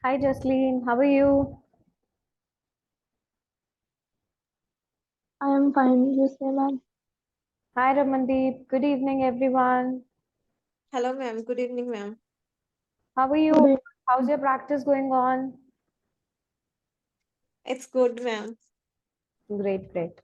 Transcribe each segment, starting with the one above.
Hi, Jasleen. How are you? I am fine, you say, ma'am. Hi, Ramandeep. Good evening, everyone. Hello, ma'am. Good evening, ma'am. How are Good you? evening. How's your practice going on? It's good, ma'am. Great, great.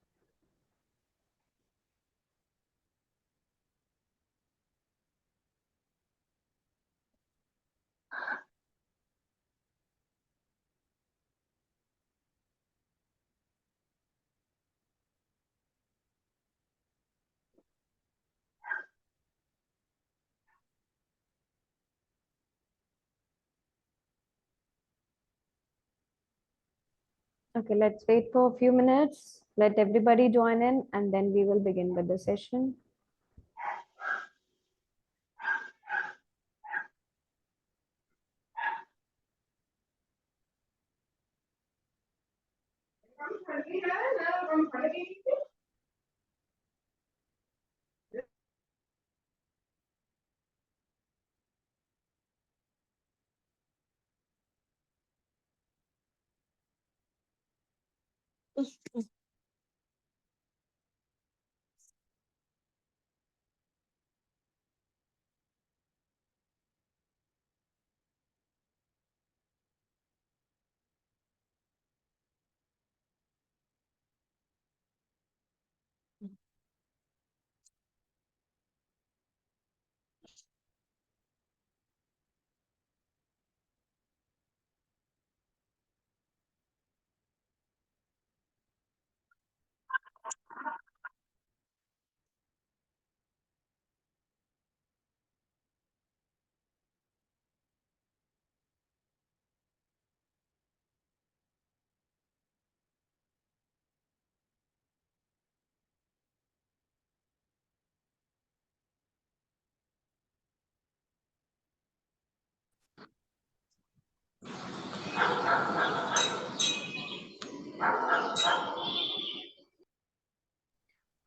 Okay, let's wait for a few minutes. Let everybody join in, and then we will begin with the session.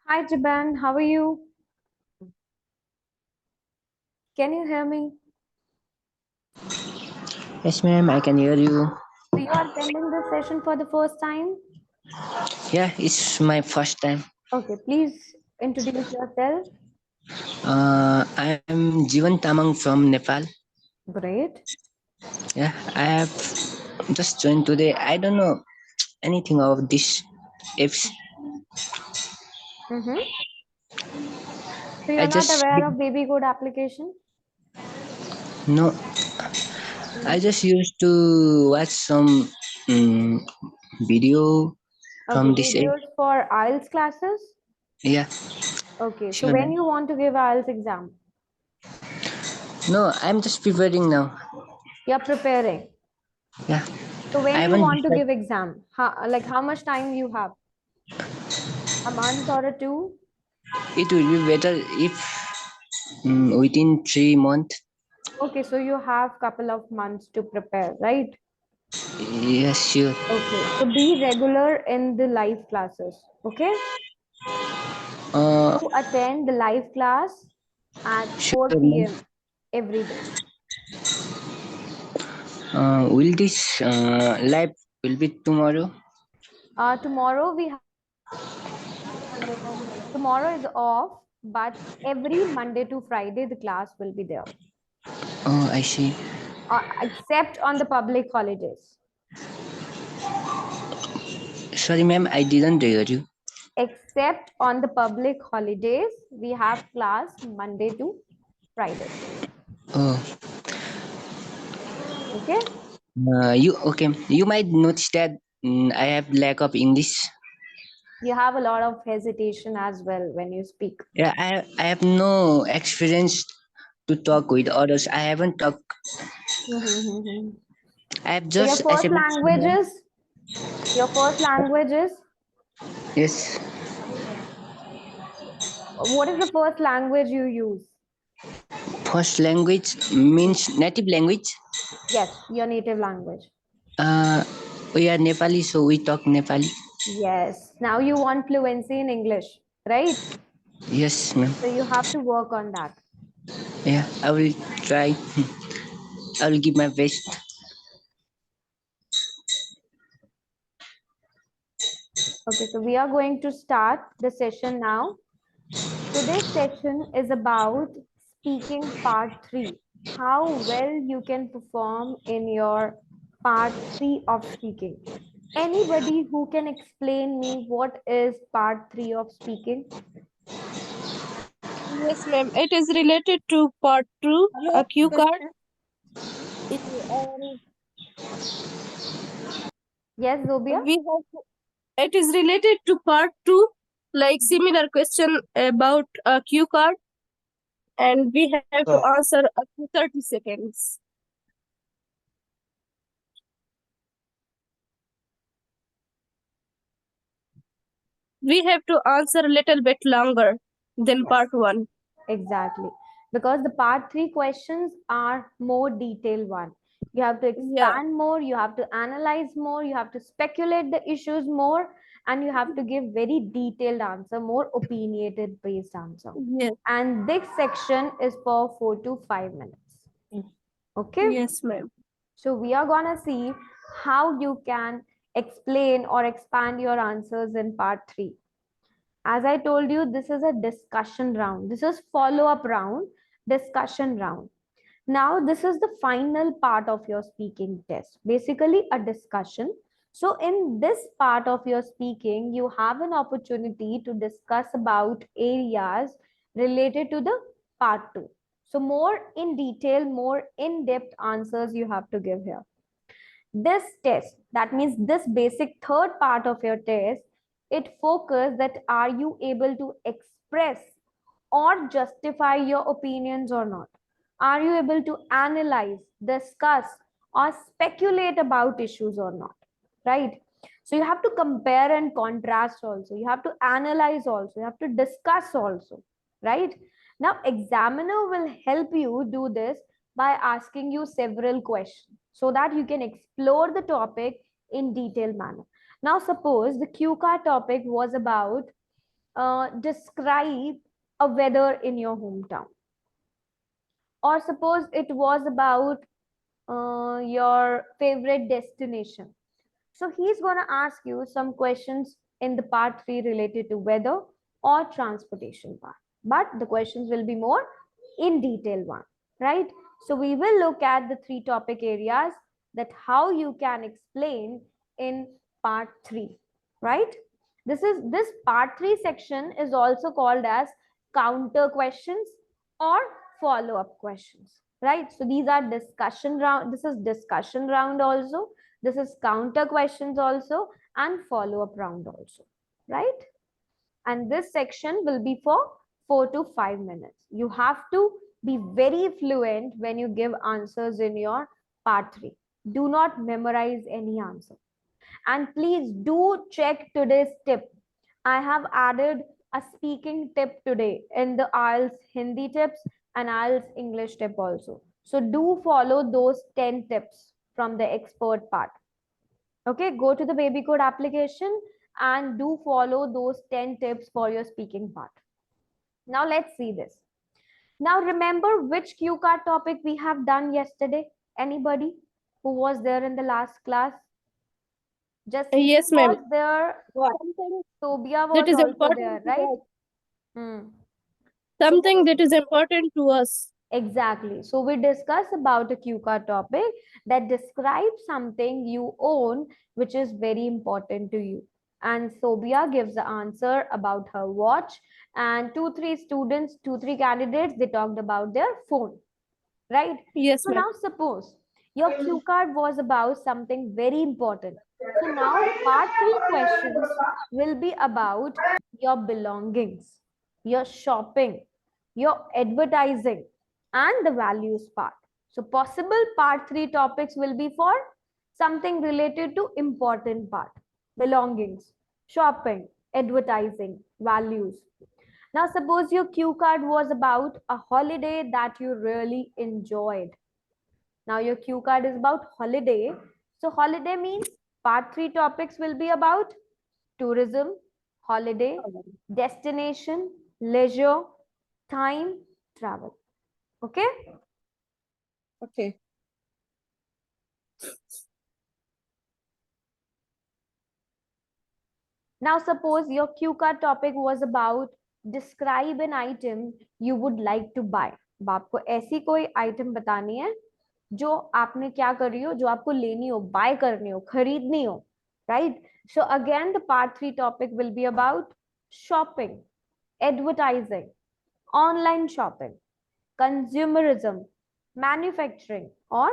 Hi, Jaban. How are you? Can you hear me? Yes, ma'am, I can hear you. So you are attending this session for the first time? Yeah, it's my first time. Okay, please introduce yourself. I'm Jivan Tamang from Nepal. Great. Yeah, I have just joined today. I don't know anything about this apps. Mm-hmm. So I you're not just aware of babycode application? no. I just used to watch some um, video Okay, from this app. videos for IELTS classes? Yeah, Okay, so sure, when ma'am. you want to give IELTS exam? No, I'm just preparing now. You're preparing. Yeah, So I when you haven't want to decided. give exam, how much time you have? A month or a two? It will be better if within 3 months. Okay, so you have couple of months to prepare, right? Yes, sure. Okay, so be regular in the live classes, okay? Uh, You attend the live class at sure, 4 ma'am. p.m. every day. Will this live will be tomorrow? Tomorrow tomorrow is off, but every Monday to Friday the class will be there, Oh, I see. except on the public holidays. Sorry, ma'am, I didn't hear you. Except on the public holidays, we have class Monday to Friday. Oh, Okay? you okay? You might notice that I have lack of English. You have a lot of hesitation as well when you speak. Yeah, I have no experience to talk with others. I haven't talked. So I have your just first accepted language someone. is your first language is Yes, what is the first language you use? first language means native language. Yes, your native language. Uh, we are Nepali, so we talk Nepali. Yes. Now you want fluency in English, right? Yes, ma'am. So you have to work on that. Yeah, I will try. I will give my best. Okay, so we are going to start the session now. Today's session is about speaking part 3. How well you can perform in your part 3 of speaking. Anybody who can explain me what is part 3 of speaking? Yes, ma'am. It is related to part two, a cue card. Um, Yes, Zobia? we have it is related to part two, like similar question about a cue card, and we have to answer up to 30 seconds. We have to answer a little bit longer than part one. Exactly. Because the part 3 questions are more detailed one. You have to Yeah. expand more, you have to analyze more, you have to speculate the issues more, and you have to give very detailed answer, more opinionated based answer. Yes. And this section is for 4 to 5 minutes. Okay? Yes, ma'am. So we are gonna see how you can explain or expand your answers in part 3. As I told you, this is a discussion round. This is follow-up round, discussion round. Now, this is the final part of your speaking test, basically a discussion. So in this part of your speaking, you have an opportunity to discuss about areas related to the part 2. So more in detail, more in-depth answers you have to give here. This test, that means this basic third part of your test, it focuses that are you able to express or justify your opinions or not? Are you able to analyze, discuss, or speculate about issues or not? Right? So you have to compare and contrast also. You have to analyze also. You have to discuss also. Right? Now, examiner will help you do this by asking you several questions so that you can explore the topic in detailed manner. Now, suppose the QCAR topic was about describe a weather in your hometown, or suppose it was about your favorite destination. So he's going to ask you some questions in the part 3 related to weather or transportation part, but the questions will be more in detail one, right? So we will look at the 3 topic areas that how you can explain in part 3, right? This part 3 section is also called as counter questions or follow up questions, right? So these are discussion round. This is discussion round also. This is counter questions also, and follow up round also, right? And this section will be for 4 to 5 minutes. You have to be very fluent when you give answers in your part 3. Do not memorize any answer. And please do check today's tip. I have added a speaking tip today in the IELTS Hindi tips and IELTS English tip also. So do follow those 10 tips from the expert part. Okay, go to the babycode application and do follow those 10 tips for your speaking part. Now let's see this. Now remember which cue card topic we have done yesterday? Anybody who was there in the last class? Just Yes, ma'am. was there. Something Sobia that was is also important there, to right? us. Something that is important to us. Exactly. So we discuss about a QCAR topic that describes something you own, which is very important to you. And Sobia gives the answer about her watch, and 2-3 students, 2-3 candidates, they talked about their phone, right? Yes, So ma'am. now suppose your cue card was about something very important. So now part 3 questions will be about your belongings, your shopping, your advertising, and the values part. So possible part 3 topics will be for something related to important part, belongings, shopping, advertising, values. Now suppose your cue card was about a holiday that you really enjoyed. Now your cue card is about holiday. So holiday means part 3 topics will be about tourism, holiday, destination, leisure, time, travel. Okay? Okay. Now suppose your cue card topic was about describe an item you would like to buy. अब आपको ऐसी कोई item बतानी है जो आपने क्या कर रही हो, जो आपको लेनी हो, बाय करनी हो, खरीदनी हो, right? So again, the part 3 topic will be about shopping, advertising, online shopping, consumerism, manufacturing or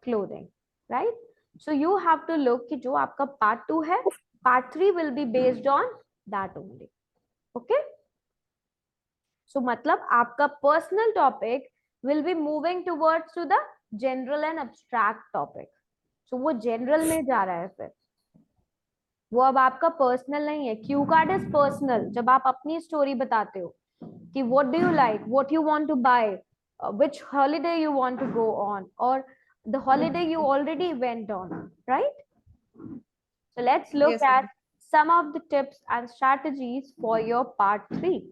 clothing, right? So you have to look कि जो आपका part 2 है, part 3 will be based on that only. Okay? So मतलब आपका personal topic will be moving towards to the general and abstract topic. So वो general में जा रहा है फिर, वो अब आपका पर्सनल नहीं है. Q card is personal. जब आप अपनी स्टोरी बताते हो कि what do you like, what you want to buy, which holiday you want to go on, or the holiday you already went on, right? So let's look Yes, ma'am. at some of the tips and strategies for your part 3.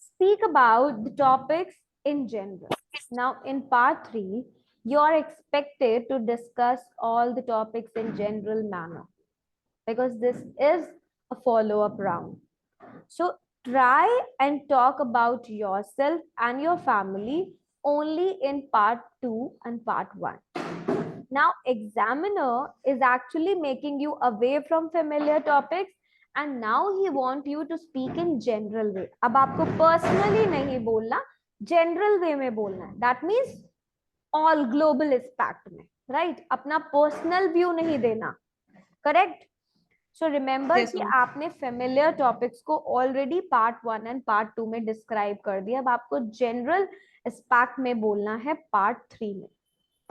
Speak about the topics in general. Now in part 3 you are expected to discuss all the topics in general manner, because this is a follow-up round. So try and talk about yourself and your family only in part 2 and part 1. Now examiner is actually making you away from familiar topics and now he want you to speak in general way. अब आपको personally नहीं बोलना, general way में बोलना है. That means all global impact में, right? अपना personal view नहीं देना, correct? So remember Yes, कि ma'am. आपने familiar topics को already part 1 and part 2 में describe कर दिया. अब आपको general aspect में बोलना है part 3 में.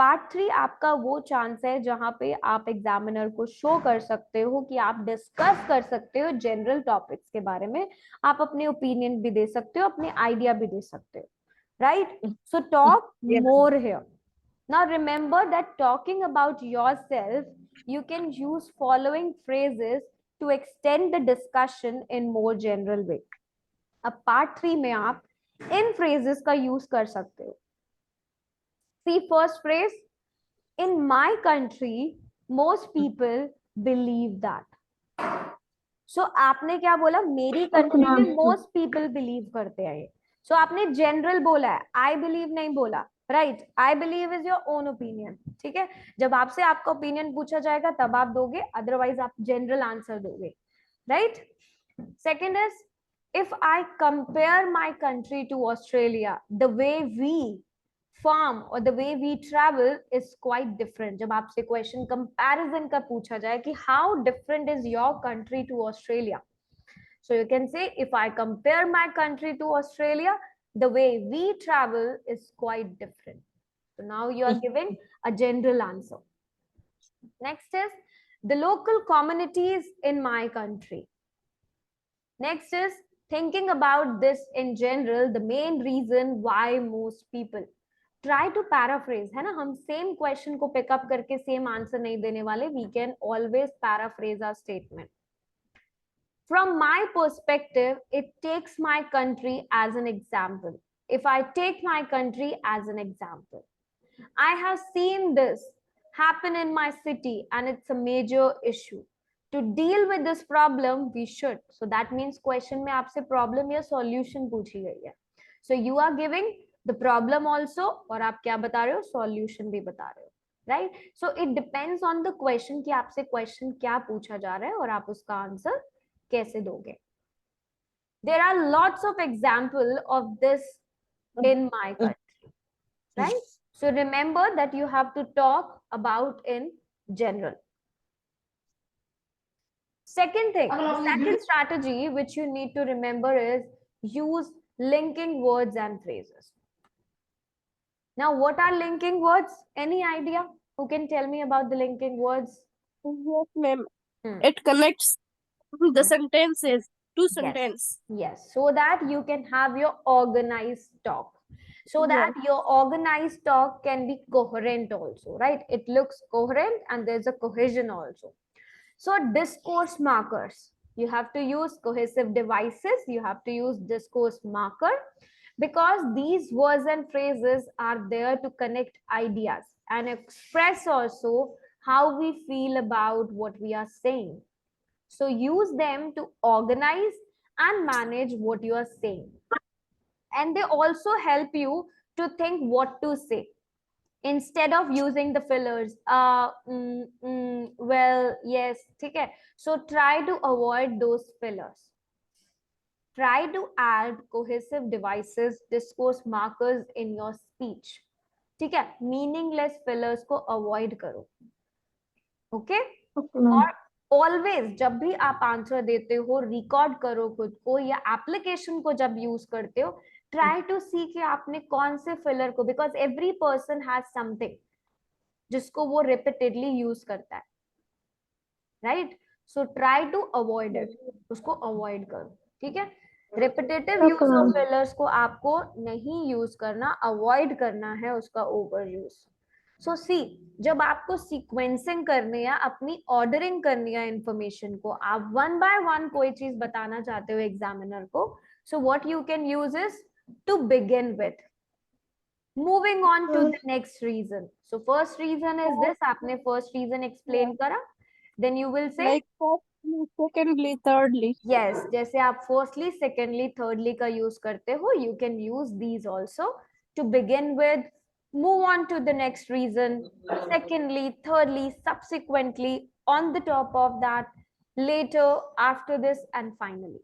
part 3 आपका वो chance है जहां पे आप examiner को show कर सकते हो कि आप discuss कर सकते हो general topics के बारे में. आप अपने opinion भी दे सकते हो, अपने idea भी दे सकते हो, right? So talk Yes. more here. Now remember that talking about yourself, you can use following phrases to extend the discussion in more general way. अब part 3 में आप इन phrases का use कर सकते हो. See first phrase, in my country most people believe that. So आपने क्या बोला, मेरी country में most people believe करते हैं ये. So आपने general बोला है, I believe नहीं बोला, right? I believe is your own opinion. ठीक है, जब आपसे आपका opinion पूछा जाएगा तब आप दोगे, otherwise आप general answer दोगे, right? Second is, if I compare my country to Australia, the way we farm or the way we travel is quite different. जब आपसे question comparison का पूछा जाए कि how different is your country to Australia, so you can say, if I compare my country to Australia, the way we travel is quite different. So now you are giving a general answer. Next is the local communities in my country. Next is thinking about this in general, the main reason why most people. Try to paraphrase, है ना? हम same question को pick up करके same answer नहीं देने वाले. We can always paraphrase our statement. From my perspective, it takes my country as an example. If I take my country as an example, I have seen this happen in my city and it's a major issue. To deal with this problem, we should. So that means question में आपसे problem या solution पूछी गई है. So you are giving the problem also और आप क्या बता रहे हो, solution भी बता रहे हो, right? So it depends on the question कि आपसे question क्या पूछा जा रहा है और आप उसका answer कैसे दोगे. There are lots of examples of this in my country, right? So remember that you have to talk about in general. Second thing, the second strategy which you need to remember is use linking words and phrases. Now, what are linking words? Any idea? Who can tell me about the linking words? Yes, ma'am. Hmm. It connects the sentences to Yes. sentence. Yes, so that you can have your organized talk. So that your organized talk can be coherent also, right? It looks coherent and there's a cohesion also. So discourse markers, you have to use cohesive devices, you have to use discourse marker, because these words and phrases are there to connect ideas and express also how we feel about what we are saying. So use them to organize and manage what you are saying. And they also help you to think what to say instead of using the fillers. Well, yes, okay. So try to avoid those fillers. Try to add cohesive devices, discourse markers in your speech. ठीक है, meaningless fillers को avoid करो. Okay Okay, ma'am. और always जब भी आप answer देते हो रिकॉर्ड करो खुद को, या एप्लीकेशन को जब यूज करते हो ट्राई टू सी कि आपने कौन से फिलर को, because every person has something जिसको वो रिपीटेडली यूज करता है, right. So try to avoid it, उसको अवॉइड करो. ठीक है, repetitive Okay, use of ma'am. Fillers को आपको नहीं यूज करना, अवॉइड करना है उसका ओवर यूज. सो सी, जब आपको सीक्वेंसिंग करनी है, अपनी ऑर्डरिंग करनी है इंफॉर्मेशन को, आप वन बाय वन कोई चीज बताना चाहते हो एग्जामिनर को, so what you can use is to begin with. Moving on to the next reason. So first reason is this, आपने फर्स्ट रीजन एक्सप्लेन करा, then you will say Like firstly, secondly, thirdly. Yes, जैसे आप firstly secondly thirdly का use करते हो, you can use these also to begin with, move on to the next reason, secondly, thirdly, subsequently, on the top of that, later, after this, and finally.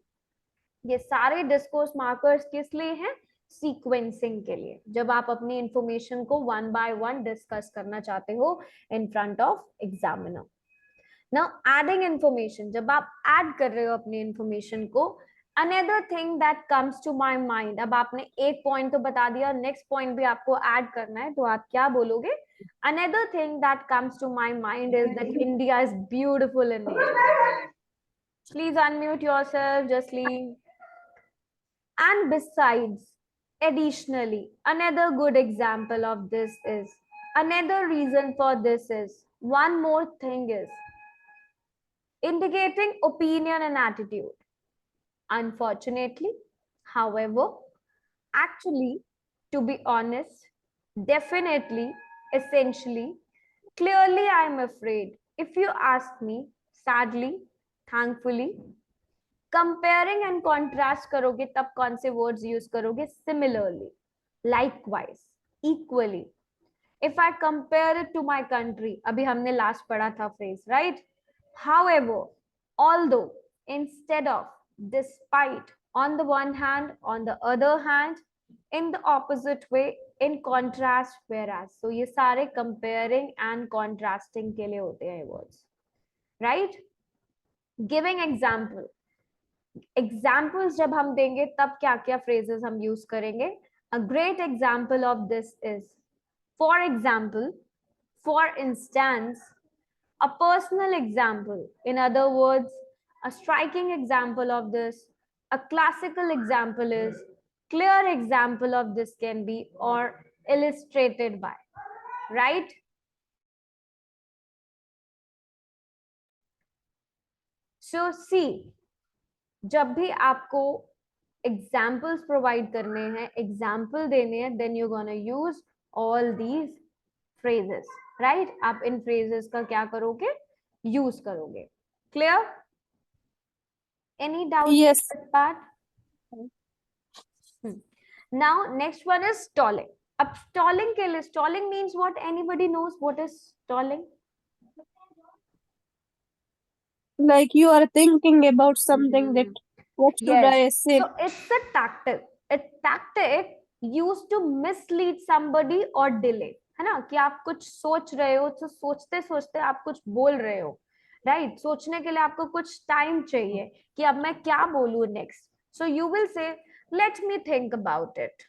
ये सारे discourse markers किस लिए हैं? Sequencing के लिए, जब आप अपनी इंफॉर्मेशन को वन बाय वन डिस्कस करना चाहते हो in front of examiner. Now, adding information, जब आप add कर रहे हो अपनी information को, another thing that comes to my mind, अब आपने एक point तो बता दिया, next point भी आपको add करना है, तो आप क्या बोलोगे? Another thing that comes to my mind is that India is beautiful in nature. Please unmute yourself, just leave. And besides, additionally, another good example of this is, another reason for this is, one more thing is, indicating opinion and attitude. Unfortunately, however, actually, to be honest, definitely, essentially, clearly, I am afraid, if you ask me, sadly, thankfully, comparing and contrast करोगे तब कौन से words use करोगे? Similarly, likewise, equally. If I compare it to my country, अभी हमने last पढ़ा था phrase, right? However, although, instead of, despite, on the one hand, on the other hand, in the opposite way, in contrast, whereas. So ये सारे comparing and contrasting के लिए होते हैं words, right? Giving example. Examples जब हम देंगे तब क्या क्या phrases हम use करेंगे? A great example of this is, for example, for instance, a personal example. In other words, a striking example of this, a classical example is, clear example of this can be, or illustrated by, right? So see, जब भी आपको examples provide करने हैं, example देने हैं, then you're gonna use all these phrases, right? आप इन phrases का क्या करोगे? Use करोगे. Clear? Any doubt Yes. in that part? Now, next one is stalling. अब stalling के लिए, stalling means what? Anybody knows what is stalling? Like you are thinking about something that what should Yes. I say? So it's a tactic. A tactic used to mislead somebody or delay. है ना, कि आप कुछ सोच रहे हो, तो सोचते सोचते आप कुछ बोल रहे हो, राइट? सोचने के लिए आपको कुछ टाइम चाहिए कि अब मैं क्या बोलूं next. So you will say, let me think about it.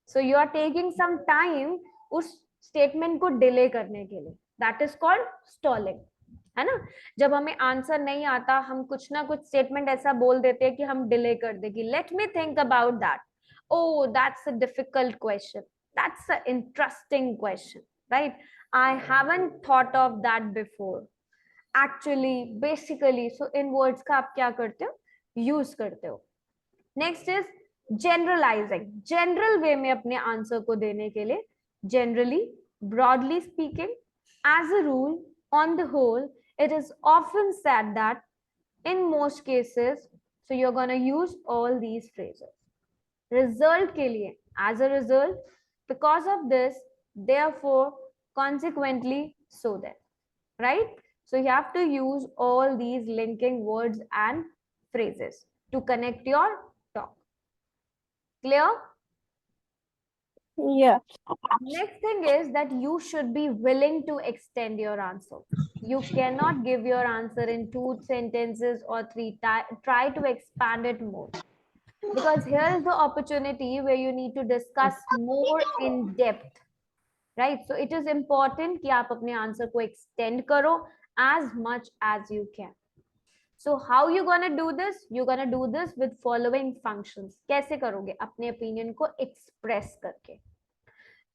So you are taking some time उस स्टेटमेंट को डिले करने के लिए. दैट इज कॉल्ड स्टॉलिंग, है ना. जब हमें आंसर नहीं आता, हम कुछ ना कुछ स्टेटमेंट ऐसा बोल देते हैं कि हम डिले कर देंगे. Late me think about that. Oh, that's a difficult question. That's an interesting question, right? I haven't thought of that before. Actually, basically, so in words का आप क्या करते हो? Use करते हो. Next is generalizing. General way में अपने answer को देने के लिए, generally, broadly speaking, as a rule, On the whole, it is often said that in most cases, so you're going to use all these phrases. Result के लिए, as a result, because of this, therefore, consequently, so that, right? So you have to use all these linking words and phrases to connect your talk. Clear? Yeah. Next thing is that you should be willing to extend your answer. You cannot give your answer in 2 sentences or 3. Try to expand it more. Because here is the opportunity where you need to discuss more in depth. Right? So it is important कि आप अपने answer को extend करो as much as you can. So how you gonna do this? You're gonna do this with following functions. कैसे करोगे? अपने opinion को express करके.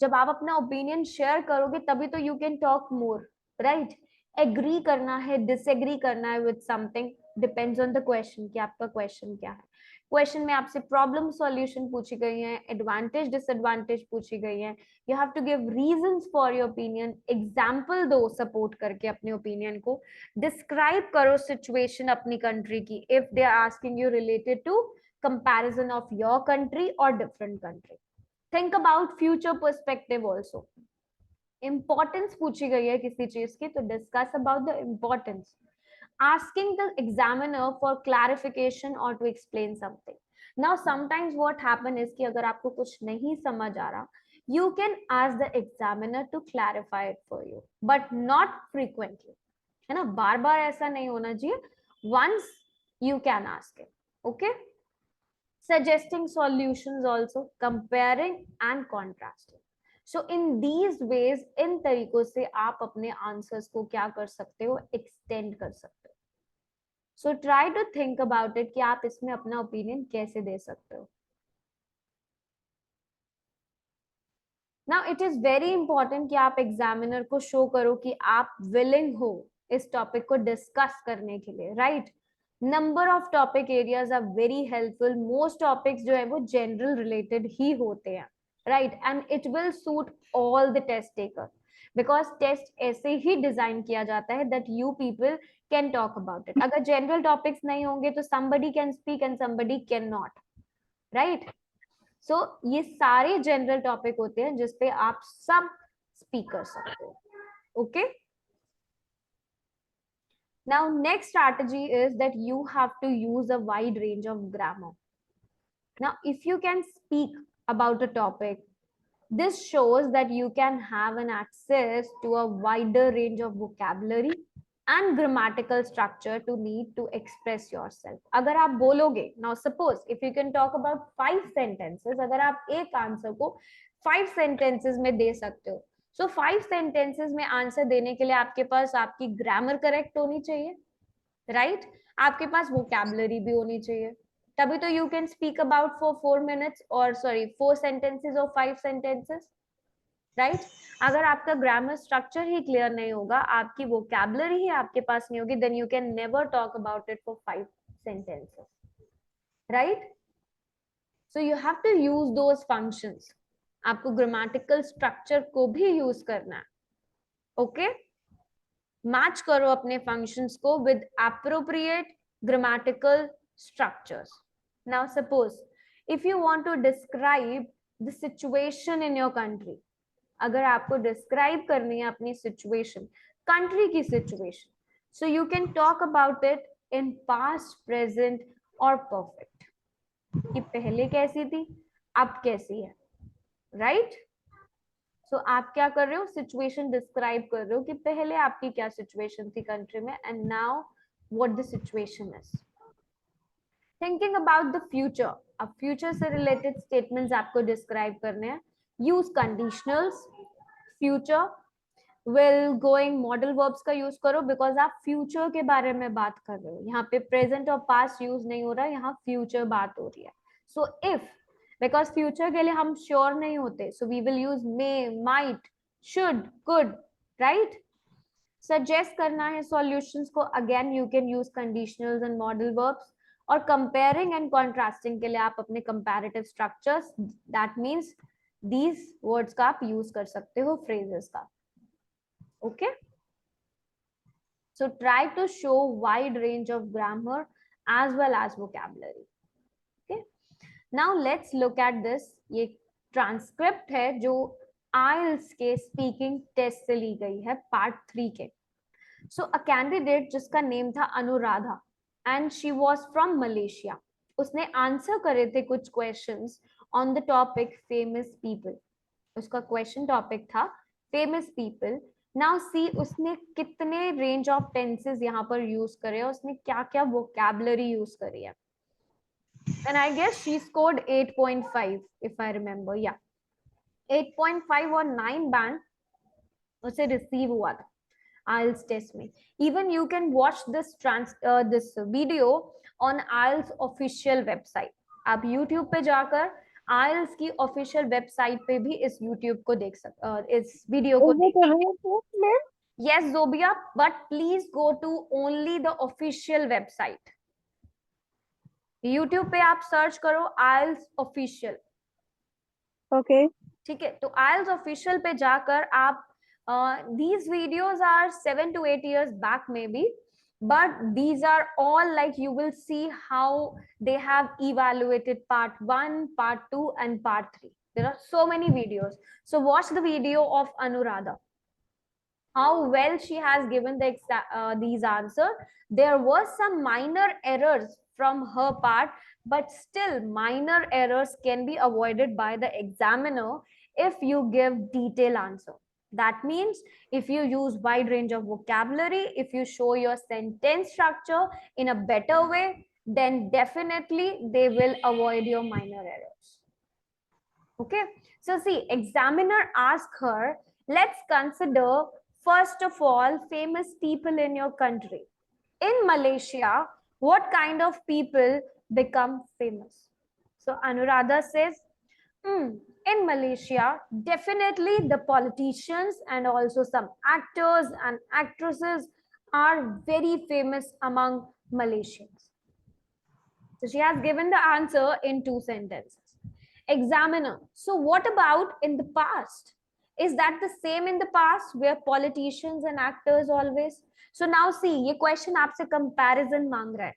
जब आप अपना ओपिनियन शेयर करोगे तभी तो you can talk more, right? Agree करना है, डिसएग्री करना है with something, depends on the question कि आपका क्वेश्चन क्या है. क्वेश्चन में आपसे प्रॉब्लम सॉल्यूशन पूछी गई है, एडवांटेज डिसएडवांटेज पूछी गई है, you have to give reasons for your opinion, example दो सपोर्ट करके अपने ओपिनियन को, डिस्क्राइब करो सिचुएशन अपनी कंट्री की if they are asking you related to comparison of your country और different country. Think about future perspective also. Importance पूछी गई है किसी चीज की तो discuss about the importance. Asking the examiner for clarification और to explain something. Now sometimes what happen is कि अगर आपको कुछ नहीं समझ आ रहा, you can ask the examiner to clarify it for you, but not frequently. है ना, बार बार ऐसा नहीं होना चाहिए. once you can ask it. Okay. Suggesting solutions also, comparing and contrasting. So in these ways, इन तरीकों से आप अपने आंसर्स को क्या कर सकते हो, एक्सटेंड कर सकते हो. So try to think about it कि आप इसमें अपना ओपिनियन कैसे दे सकते हो. Now it is very important कि आप एग्जामिनर को शो करो कि आप विलिंग हो इस टॉपिक को डिस्कस करने के लिए, right? Number of topic areas are very helpful. Most topics जो है वो जनरल रिलेटेड ही होते हैं, right? And it will suit all the test taker, because test ऐसे ही डिजाइन किया जाता है that you people can talk about it. अगर जनरल टॉपिक्स नहीं होंगे तो somebody can speak and somebody can not, right? So ये सारे जनरल टॉपिक होते हैं जिसपे आप सब स्पीक कर सकते हो. Okay. Now next strategy is that you have to use a wide range of grammar. Now if you can speak about a topic, this shows that you can have an access to a wider range of vocabulary and grammatical structure to need to express yourself. अगर आप बोलोगे, now suppose if you can talk about 5 sentences, अगर आप एक answer को 5 sentences में दे सकते हो, so 5 sentences में आंसर देने के लिए आपके पास आपकी ग्रामर करेक्ट होनी चाहिए, राइट? आपके पास वोकैबुलरी भी होनी चाहिए, तभी तो you can speak about for 4 minutes और सॉरी 4 sentences और 5 sentences, राइट? अगर आपका ग्रामर स्ट्रक्चर ही क्लियर नहीं होगा, आपकी वोकैबुलरी ही आपके पास नहीं होगी, then you can never talk about it for 5 sentences, right? So you have to use those functions. आपको ग्रामेटिकल स्ट्रक्चर को भी यूज करना है. ओके. मैच करो अपने फंक्शंस को with appropriate grammatical structures. Now suppose if you want to describe the situation in your country, अगर आपको डिस्क्राइब करनी है अपनी सिचुएशन, कंट्री की situation, so you can talk about it in past, present और परफेक्ट, कि पहले कैसी थी, अब कैसी है, राइट? सो आप क्या कर रहे हो, सिचुएशन डिस्क्राइब कर रहे हो कि पहले आपकी क्या सिचुएशन थी कंट्री में and now what the situation is. Thinking about the future, अब फ्यूचर से रिलेटेड स्टेटमेंट्स आपको डिस्क्राइब करने हैं. Use conditionals, future, will, going, modal verbs का यूज करो बिकॉज आप फ्यूचर के बारे में बात कर रहे हो. यहाँ पे प्रेजेंट और पास्ट यूज नहीं हो रहा है, यहाँ फ्यूचर बात हो रही है. सो इफ, बिकॉज फ्यूचर के लिए हम श्योर नहीं होते, so we will use may, might, should, could, right? Suggest करना है सॉल्यूशंस को, again you can use conditionals and modal verbs. और कंपेयरिंग एंड कॉन्ट्रास्टिंग के लिए आप अपने comparative structures, that means these words का आप यूज कर सकते हो, फ्रेजेस का. Okay. So try to show wide range of grammar as well as vocabulary. Okay. Now let's look at this. ये ट्रांसक्रिप्ट है जो IELTS के स्पीकिंग टेस्ट से ली गई है पार्ट 3 के. सो अ कैंडिडेट जिसका नेम था Anuradha and she was from Malaysia, उसने आंसर करे थे कुछ questions on the topic famous people. उसका क्वेश्चन टॉपिक था फेमस पीपल. नाउ सी उसने कितने रेंज ऑफ टेंसेस यहाँ पर यूज करे, उसने क्या क्या वोकैबुलरी यूज करी है. And I guess she scored 8.5 if I remember. Yeah, 8.5 और 9 बैंड उसे रिसीव हुआ था IELTS टेस्ट में. Even you can watch this video on IELTS official website. आप YouTube पे जाकर IELTS की ऑफिशियल वेबसाइट पे भी इस YouTube को देख इस वीडियो को देख. Yes, Zobia, but please go to only the official website. YouTube पे आप सर्च करो IELTS ऑफिशियल. Okay. ठीक है, तो IELTS ऑफिशियल पे जाकर आप these videos are 7 to 8 years back maybe, but these are all like you will see how they have evaluated part 1, part 2 and part 3. There are so many videos. So watch the video of Anuradha, how well she has given these answers. There were some minor errors from her part, but still minor errors can be avoided by the examiner if you give detailed answer. That means if you use wide range of vocabulary, if you show your sentence structure in a better way, then definitely they will avoid your minor errors. Okay, so see, examiner asked her, let's consider first of all famous people in your country. In Malaysia, what kind of people become famous? So Anuradha says, in Malaysia, definitely the politicians and also some actors and actresses are very famous among Malaysians. So she has given the answer in 2 sentences. Examiner, so what about in the past? Is that the same in the past where politicians and actors always? So now see, ये question आपसे comparison मांग रहा है.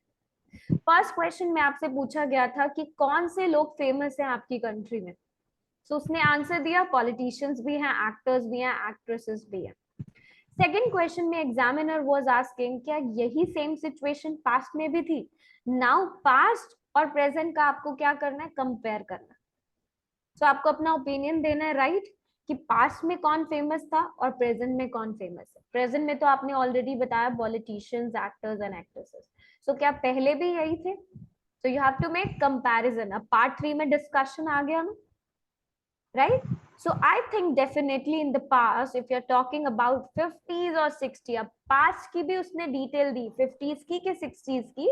First question में आपसे पूछा गया था कि कौन से लोग फेमस हैं आपकी कंट्री में. सो उसने आंसर दिया पॉलिटिशियंस भी हैं, एक्टर्स भी हैं, एक्ट्रेसेस भी हैं. सेकेंड क्वेश्चन में एग्जामिनर वाज आस्किंग क्या यही सेम सिचुएशन पास्ट में भी थी. नाउ पास्ट और प्रेजेंट का आपको क्या करना है, कंपेयर करना. सो आपको अपना ओपिनियन देना है, राइट, कि पास्ट में कौन फेमस था और प्रेजेंट में कौन फेमस है. प्रेजेंट में तो आपने ऑलरेडी बताया politicians, actors and actresses. So क्या पहले भी यही थे? So you have to make comparison. अब पार्ट 3 में डिस्कशन आ गया ना, right. So I think definitely in the past, if you're talking about 50s or 60s, अब past की भी उसने डिटेल दी, 50s की के 60s की.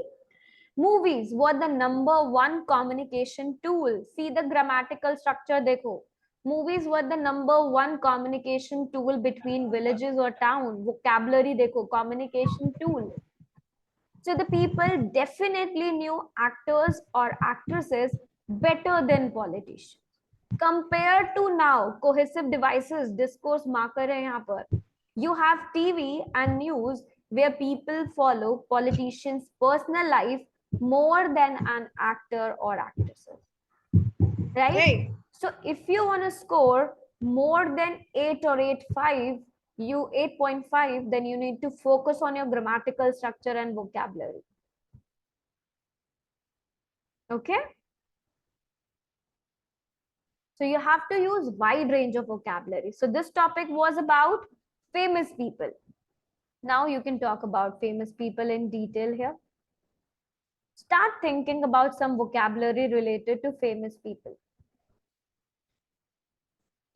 Movies were the number 1 communication tool. See the grammatical structure देखो. Movies were the number 1 communication tool between villages or town. Vocabulary देखो, communication tool. So the people definitely knew actors or actresses better than politicians. Compared to now, cohesive devices, discourse marker है यहाँ पर. You have TV and news where people follow politicians' personal life more than an actor or actress. Right? Hey. So if you want to score more than 8 or 8.5, 8.5, then you need to focus on your grammatical structure and vocabulary. Okay? So you have to use wide range of vocabulary. So this topic was about famous people. Now you can talk about famous people in detail here. Start thinking about some vocabulary related to famous people.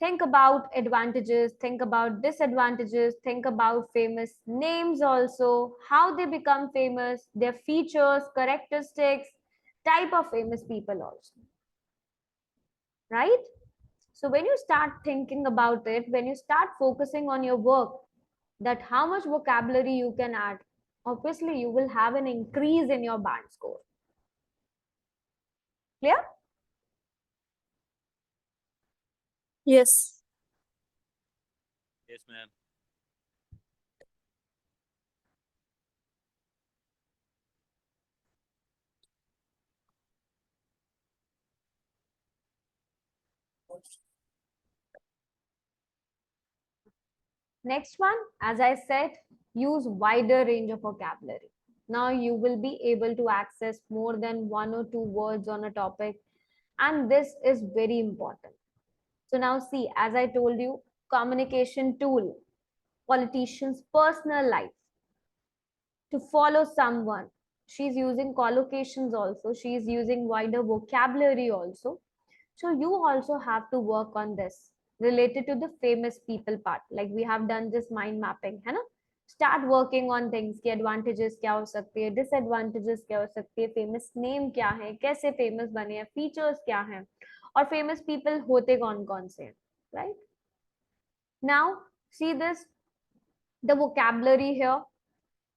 Think about advantages, think about disadvantages, think about famous names also, how they become famous, their features, characteristics, type of famous people also. Right? So when you start thinking about it, when you start focusing on your work, that how much vocabulary you can add, obviously you will have an increase in your band score. Clear? Yes. Yes, ma'am. Next one, as I said, use wider range of vocabulary. Now you will be able to access more than one or two words on a topic, and this is very important. So now see, as I told you, communication tool, politician's personal life, to follow someone. She's using collocations also. She's using wider vocabulary also. So you also have to work on this related to the famous people part. Like we have done this mind mapping, है ना? Start working on things कि advantages क्या हो सकती है, disadvantages क्या हो सकती है, famous name क्या है, कैसे famous बने हैं, features क्या हैं, और famous people होते कौन कौन से हैं, right? Now see this, the vocabulary here.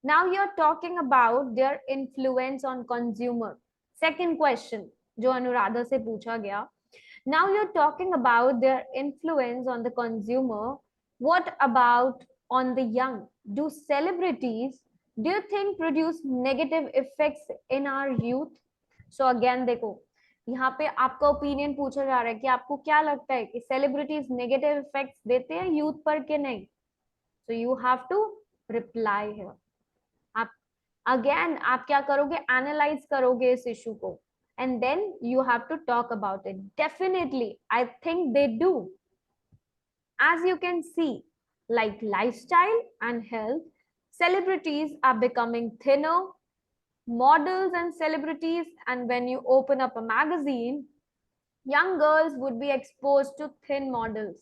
Now you're talking about their influence on consumer. Second question जो अनुराधा से पूछा गया. Now you're talking about their influence on the consumer. What about on the young? Do celebrities, do you think, produce negative effects in our youth? So again देखो, यहाँ पे आपका opinion पूछा जा रहा है कि आपको क्या लगता है कि सेलिब्रिटीज नेगेटिव इफेक्ट्स देते हैं यूथ पर कि नहीं. So you have to reply here. आप अगेन आप क्या करोगे, एनालाइज करोगे इस इशू को, and then you have to talk about it. Definitely I think they do. As you can see, like lifestyle and health, celebrities are becoming thinner, models and celebrities, and when you open up a magazine, young girls would be exposed to thin models,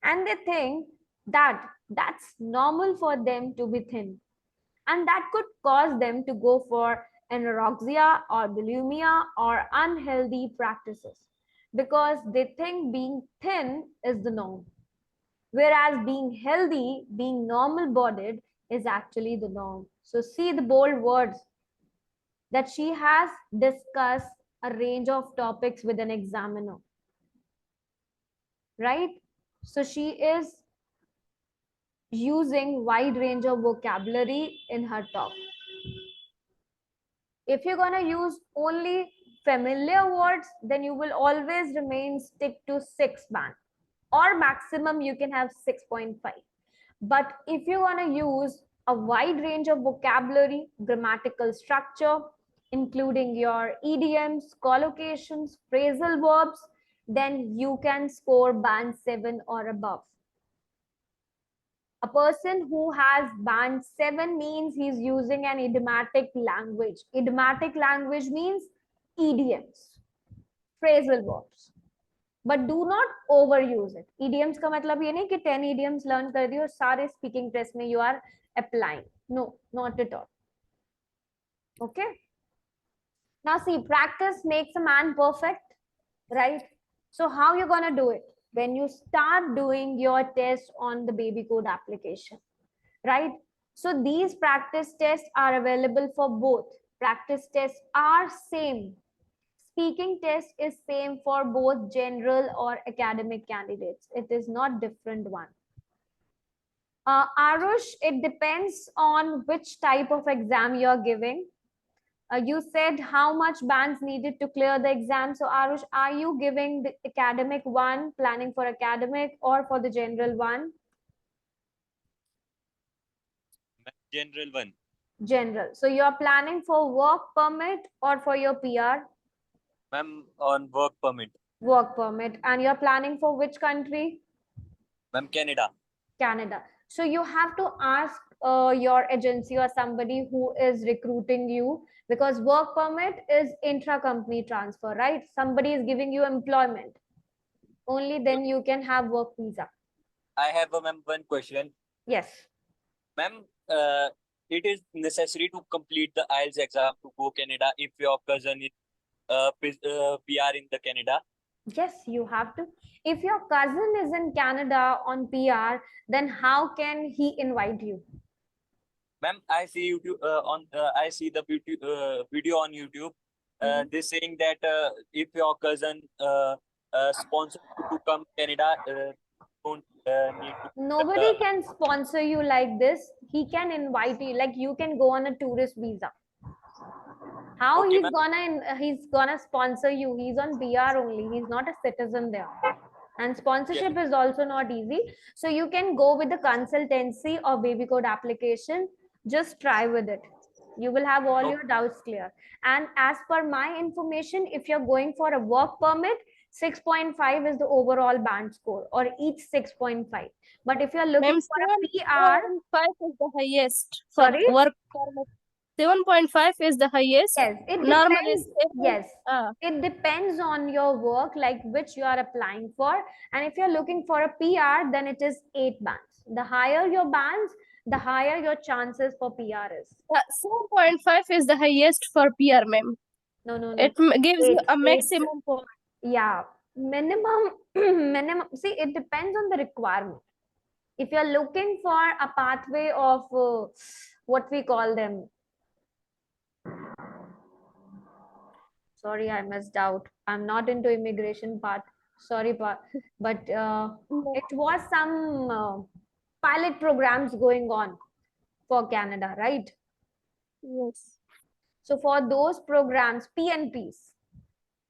and they think that that's normal for them to be thin, and that could cause them to go for anorexia or bulimia or unhealthy practices because they think being thin is the norm, whereas being healthy, being normal bodied is actually the norm. So see the bold words that she has discussed a range of topics with an examiner, right? So she is using wide range of vocabulary in her talk. If you're going to use only familiar words, then you will always remain stick to 6 band, or maximum you can have 6.5. But if you want to use a wide range of vocabulary, grammatical structure, including your idioms, collocations, phrasal verbs, then you can score band 7 or above. A person who has band 7 means he's using an idiomatic language. Idiomatic language means idioms, phrasal verbs. But do not overuse it. Idioms का मतलब ये नहीं कि 10 idioms learn कर दिए और सारे speaking test में you are applying. No, not at all. Okay. Now see, practice makes a man perfect, right? So how you're gonna do it? When you start doing your test on the babycode application, right? So these practice tests are available for both. Practice tests are same. Speaking test is same for both general or academic candidates. It is not different one. Arush, it depends on which type of exam you are giving. You said how much bands needed to clear the exam. So Arush, are you giving the academic one, planning for academic, or for the general one? General one. General. So you are planning for work permit or for your PR? Ma'am, on work permit. Work permit. And you're planning for which country? Ma'am, Canada. Canada. So you have to ask your agency or somebody who is recruiting you, because work permit is intra-company transfer, right? Somebody is giving you employment. Only then you can have work visa. I have ma'am one question. Yes. Ma'am, it is necessary to complete the IELTS exam to go Canada if your cousin is PR in the Canada. Yes, you have to. If your cousin is in Canada on PR, then how can he invite you? Ma'am, I see YouTube I see the video on YouTube. They're saying that if your cousin sponsors you to come Canada, don't need to. Nobody can sponsor you like this. He can invite you, like you can go on a tourist visa. How Okay, he's gonna sponsor you? He's on PR only. He's not a citizen there. And sponsorship is also not easy. So you can go with the consultancy or baby code application. Just try with it. You will have all your doubts clear. And as per my information, if you're going for a work permit, 6.5 is the overall band score, or each 6.5. But if you're looking Ma'am, for a PR, 7.5 is the highest for sorry, work permit. 7.5 is the highest. yes, it Normal depends. is 7. Yes, it depends on your work, like which you are applying for. And if you're looking for a PR, then it is 8 bands. The higher your bands, the higher your chances for PR is. 7.5 is the highest for PR, ma'am. No, no, no. It gives you a 8. maximum point. Yeah, minimum. Minimum. See, it depends on the requirement. If you're looking for a pathway of what we call them. Sorry, I missed out. I'm not into immigration part. Sorry, but it was some pilot programs going on for Canada, right? Yes. So for those programs, PNPs.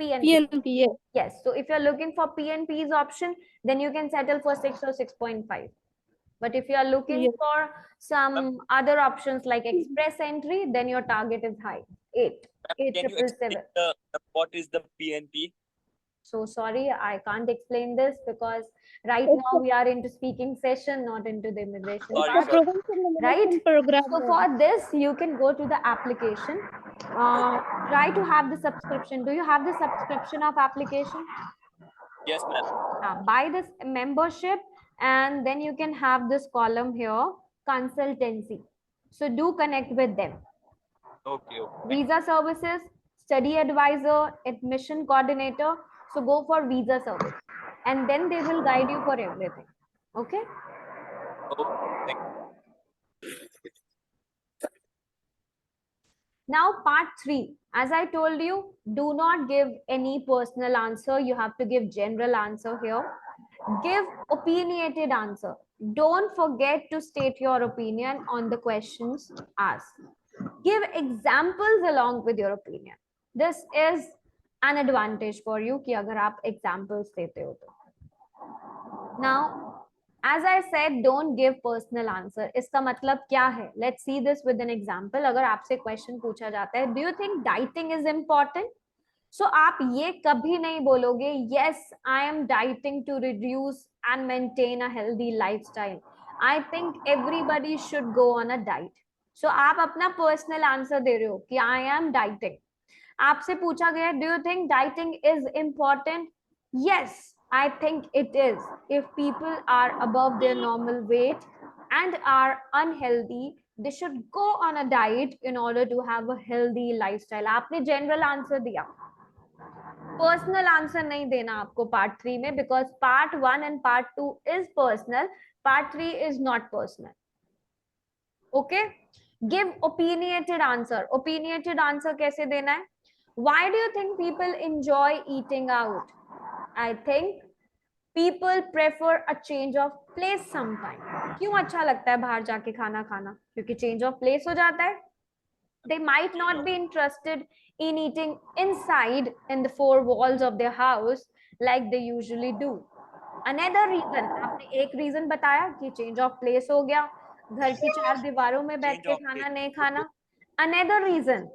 PNP, yes. Yes. So if you're looking for PNP's option, then you can settle for 6 or 6.5. But if you are looking Yes. for some other options like express entry, then your target is high. 8. Can you explain what is the PNP? So sorry, I can't explain this because right now we are into speaking session, not into the immigration Sorry, part, right? Program. So for this, you can go to the application. Try to have the subscription. Do you have the subscription of application? Yes, ma'am. Buy this membership, and then you can have this column here, consultancy. So do connect with them. Okay. Visa services, study advisor, admission coordinator. So go for visa service, and then they will guide you for everything. Okay. Thank you. Now part 3, as I told you, do not give any personal answer. You have to give general answer here. Give opinionated answer. Don't forget to state your opinion on the questions asked. Give examples along with your opinion. This is an advantage for you कि अगर आप examples देते हो तो. Now, as I said, don't give personal answer. इसका मतलब क्या है? Let's see this with an example. अगर आपसे question पूछा जाता है, do you think dieting is important? So आप ये कभी नहीं बोलोगे, yes, I am dieting to reduce and maintain a healthy lifestyle. I think everybody should go on a diet. So आप अपना personal answer दे रहे हो कि I am dieting. आपसे पूछा गया, do you think dieting is important? Yes, I think it is. If people are above their normal weight and are unhealthy, they should go on a diet in order to have a healthy lifestyle. आपने general answer दिया. Personal answer नहीं देना आपको part 3 में, because part 1 and part 2 is personal, part 3 is not personal. Okay, give opinionated answer. Opinionated answer कैसे देना है? Why do you think people enjoy eating out? I think people prefer a change of place sometime. क्यों अच्छा लगता है बाहर जाके खाना खाना? क्योंकि change of place हो जाता है. They might not be interested in eating inside in the 4 walls of their house like they usually do. Another reason, आपने एक reason बताया कि change of place हो गया, घर की 4 दीवारों में बैठ के खाना नहीं खाना. Another reason,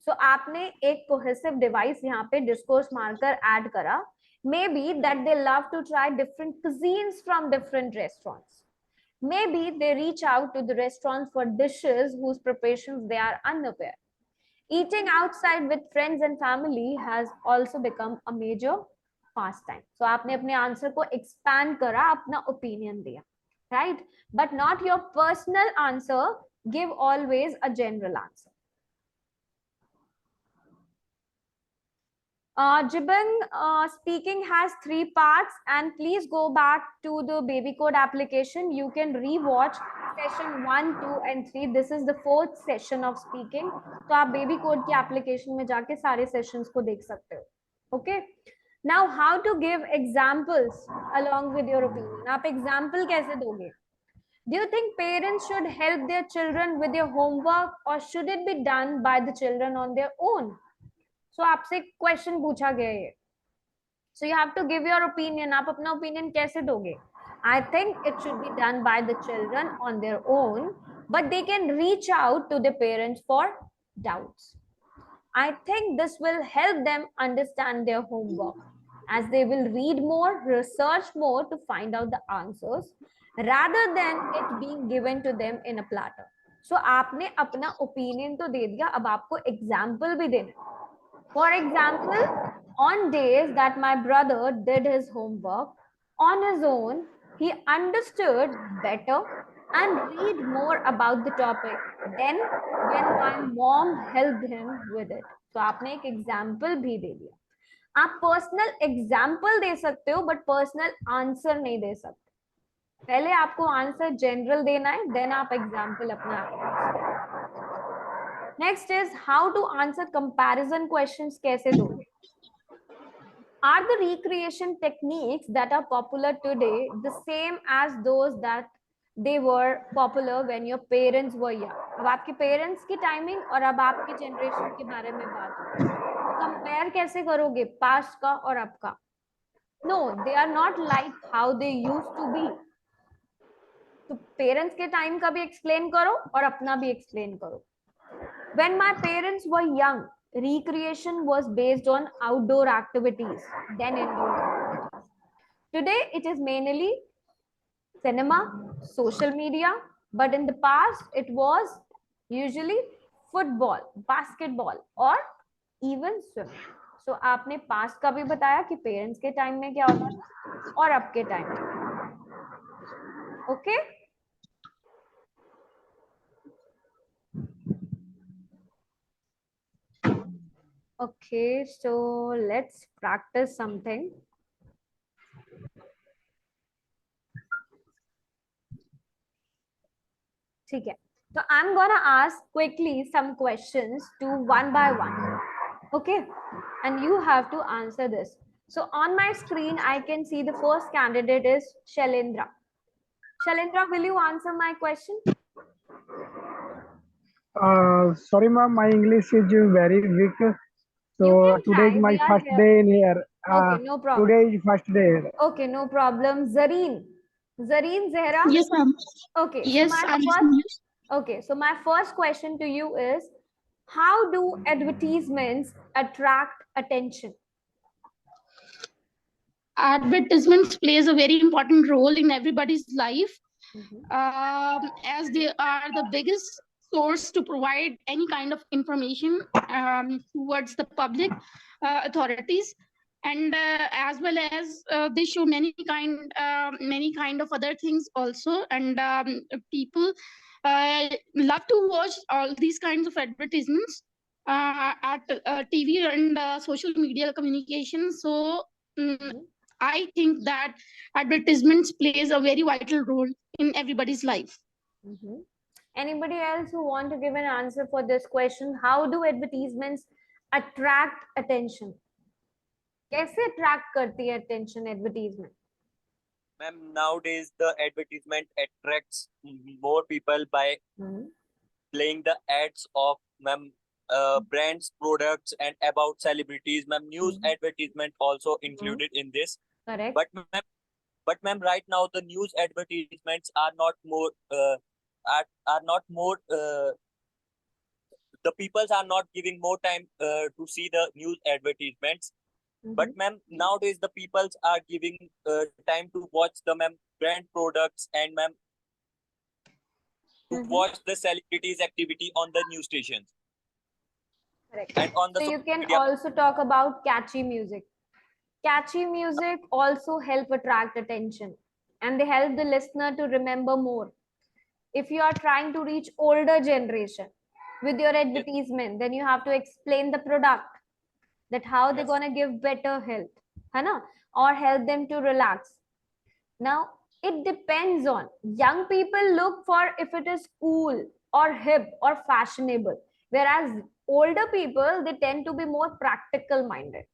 so आपने एक cohesive device यहाँ पे discourse marker add करा, maybe that they love to try different cuisines from different restaurants. Maybe they reach out to the restaurants for dishes whose preparations they are unaware. Eating outside with friends and family has also become a major pastime. So आपने अपने answer को expand करा, अपना opinion दिया, right? But not your personal answer. Give always a general answer. Jibin speaking has 3 parts, and please go back to the baby code application. You can rewatch session 1, 2 and 3. This is the 4th session of speaking. तो आप baby code की application में जाके सारे sessions को देख सकते हो. Okay. Now how to give examples along with your opinion. आप example कैसे दोगे? Do you think parents should help their children with their homework, or should it be done by the children on their own? So आपसे question पूछा गया है, So you have to give your opinion. आप अपना opinion कैसे दोगे? I think it should be done by the children on their own, but they can reach out to the parents for doubts. I think this will help them understand their homework, as they will read more, research more to find out the answers rather than it being given to them in a platter. So आपने अपना opinion तो दे दिया, अब आपको example भी देना. For example, on days that my brother did his homework on his own, he understood better and read more about the topic than when my mom helped him with it. So आपने एक example भी दे दिया. आप personal example दे सकते हो, but personal answer नहीं दे सकते. पहले आपको आंसर जनरल देना है, देन आप एग्जाम्पल अपना. Next is how to answer comparison questions कैसे दोगे. Are the recreation techniques that are popular today the same as those that they were popular when your parents were young? अब आपके parents की timing और अब आपकी generation के बारे में बात हो, कंपेयर कैसे करोगे पास्ट का और अब का? No, they are not like how they used to be. तो पेरेंट्स के टाइम का भी एक्सप्लेन करो और अपना भी एक्सप्लेन करो. When my parents were young, recreation was based on outdoor activities than indoor activities. Today, it is mainly cinema, social media, but in the past, it was usually football, basketball, or even swimming. So, आपने past का भी बताया कि parents के time में क्या होता था और अब के time में. Okay? Okay, so let's practice something. ठीक है, so I'm gonna ask quickly some questions to one by one. Okay, and you have to answer this. So on my screen, I can see the first candidate is Shailendra. Shailendra, will you answer my question? Sorry, ma'am, my English is very weak. You So can today is try, my we are first here. day in here. Okay, no problem. Today is first day. Okay, no problem. Zareen, Zahra. Yes, ma'am. Okay, Yes, so my I'm first, listening. okay, so my first question to you is, how do advertisements attract attention? Advertisements plays a very important role in everybody's life, as they are the biggest source to provide any kind of information towards the public authorities, and as well as they show many kind of other things also, and people love to watch all these kinds of advertisements at TV and social media communication. So I think that advertisements plays a very vital role in everybody's life. Anybody else who want to give an answer for this question? How do advertisements attract attention? कैसे attract करती है attention advertisement? Ma'am, nowadays the advertisement attracts more people by playing the ads of brands, products, and about celebrities. Ma'am, news advertisement also included in this. Correct. But ma'am, right now the news advertisements are not more the peoples are not giving more time to see the news advertisements. But ma'am, nowadays the peoples are giving time to watch the brand products and to watch the celebrities activity on the news stations. Correct. And on the So you social can media. also talk about catchy music. Catchy music also help attract attention, and they help the listener to remember more. If you are trying to reach older generation with your advertisement, then you have to explain the product, that how they're going to give better health, or help them to relax. Now, it depends on young people look for if it is cool or hip or fashionable, whereas older people, they tend to be more practical minded.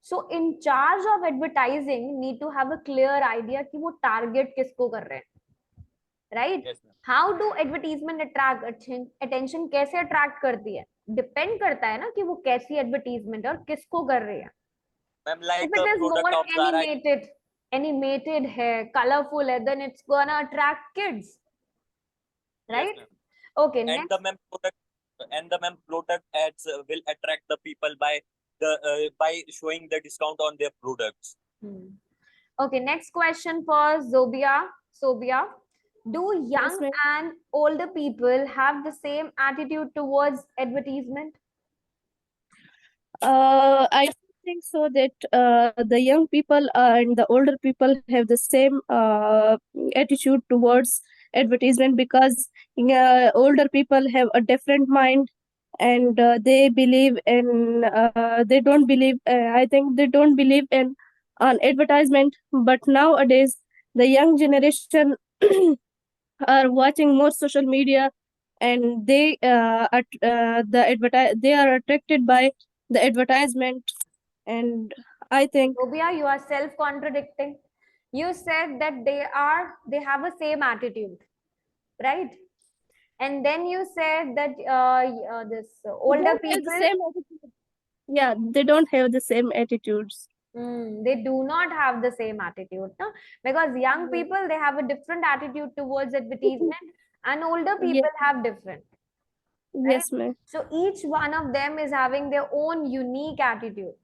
So in charge of advertising need to have a clear idea कि वो target किसको कर रहे हैं, right? Yes, How do advertisement attract attention? कैसे attract करती है? Depend करता है ना कि वो कैसी advertisement और किसको कर रही है. Ma'am, like If it is product more of Zara. animated hair, colorful hair, then it's gonna attract kids, Yes, right? ma'am. Okay, And the next. ma'am product ads will attract the people by showing the discount on their products. Okay, next question for Sobia. Do Yes, young ma'am. and older people have the same attitude towards advertisement? I think so that the young people and the older people have the same attitude towards advertisement, because older people have a different mind, and they believe in they don't believe I think they don't believe in on advertisement. But nowadays the young generation are watching more social media, and they are attracted by the advertisement. And I think Sobia, you are self-contradicting. You said that they have a same attitude, right? And then you said that this they older don't have the people, same attitude. Yeah, they don't have the same attitudes. they do not have the same attitude, no? Because young people, they have a different attitude towards advertisement, and older Yes, people have different, right? yes, ma'am. So each one of them is having their own unique attitude.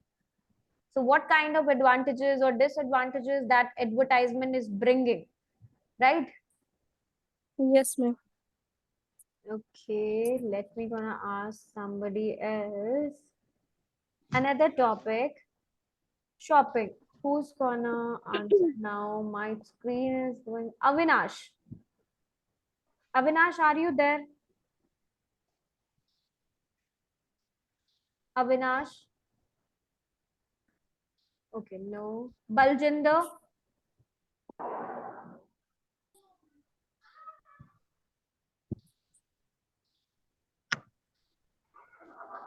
So what kind of advantages or disadvantages that advertisement is bringing, right? Yes, ma'am. Okay, let me gonna ask somebody else. Another topic, shopping. Who's gonna answer now? My screen is going. Avinash. Avinash, are you there? Avinash. Okay, no. Baljinder.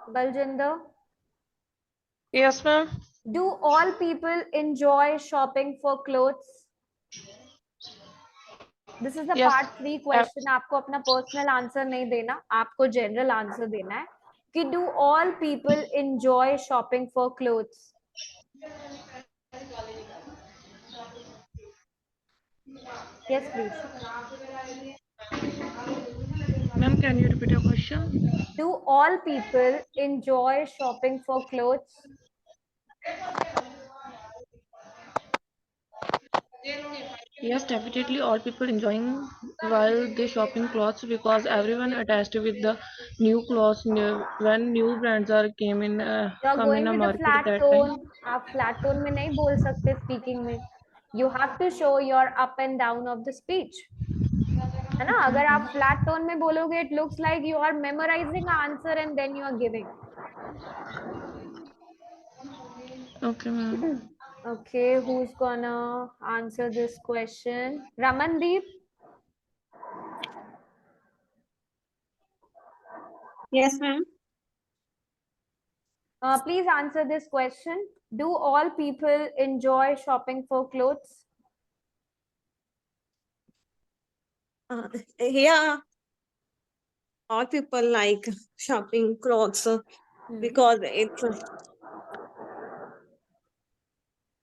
Baljinder. Yes, ma'am. Do all people enjoy shopping for clothes? This is the Yes. Part 3 question. आपको अपना personal answer नहीं देना, आपको general answer देना है कि do all people enjoy shopping for clothes? Yes please. Ma'am, can you repeat your question? Do all people enjoy shopping for clothes? Yes, definitely all people enjoying while they shopping clothes, because everyone attached with the new clothes when new brands are You are come in going a with a market flat that time. tone. आप flat tone में नहीं बोल सकते speaking में. You have to show your up and down of the speech, है ना? अगर आप फ्लैट टोन में बोलोगे, it looks like you are memorizing an answer and then you are giving. Okay, ma'am. Okay, who's gonna answer this question? Ramandeep, Yes, ma'am. please answer this question. Do all people enjoy shopping for clothes? Yeah, all people like shopping clothes because it's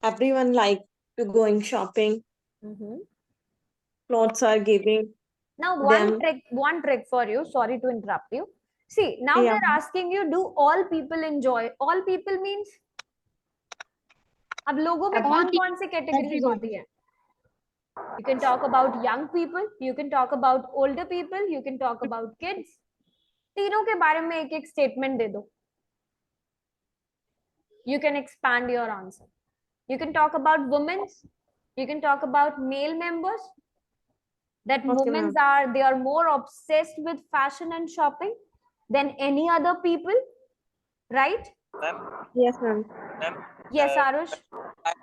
everyone like to going shopping. Clothes are giving Now, them. one trick for you. Sorry to interrupt you. See, now Yeah. they're asking you, do all people enjoy? All people means अब लोगों में All कौन से categories everyone. होती है? You can talk about young people, you can talk about older people, you can talk about kids. तीनों के बारे में एक एक statement दे दो. You can expand your answer. You can talk about women. You can talk about male members. That Okay, women ma'am. they are more obsessed with fashion and shopping than any other people, right? Ma'am, Yes, ma'am. ma'am, Yes, Arush. I-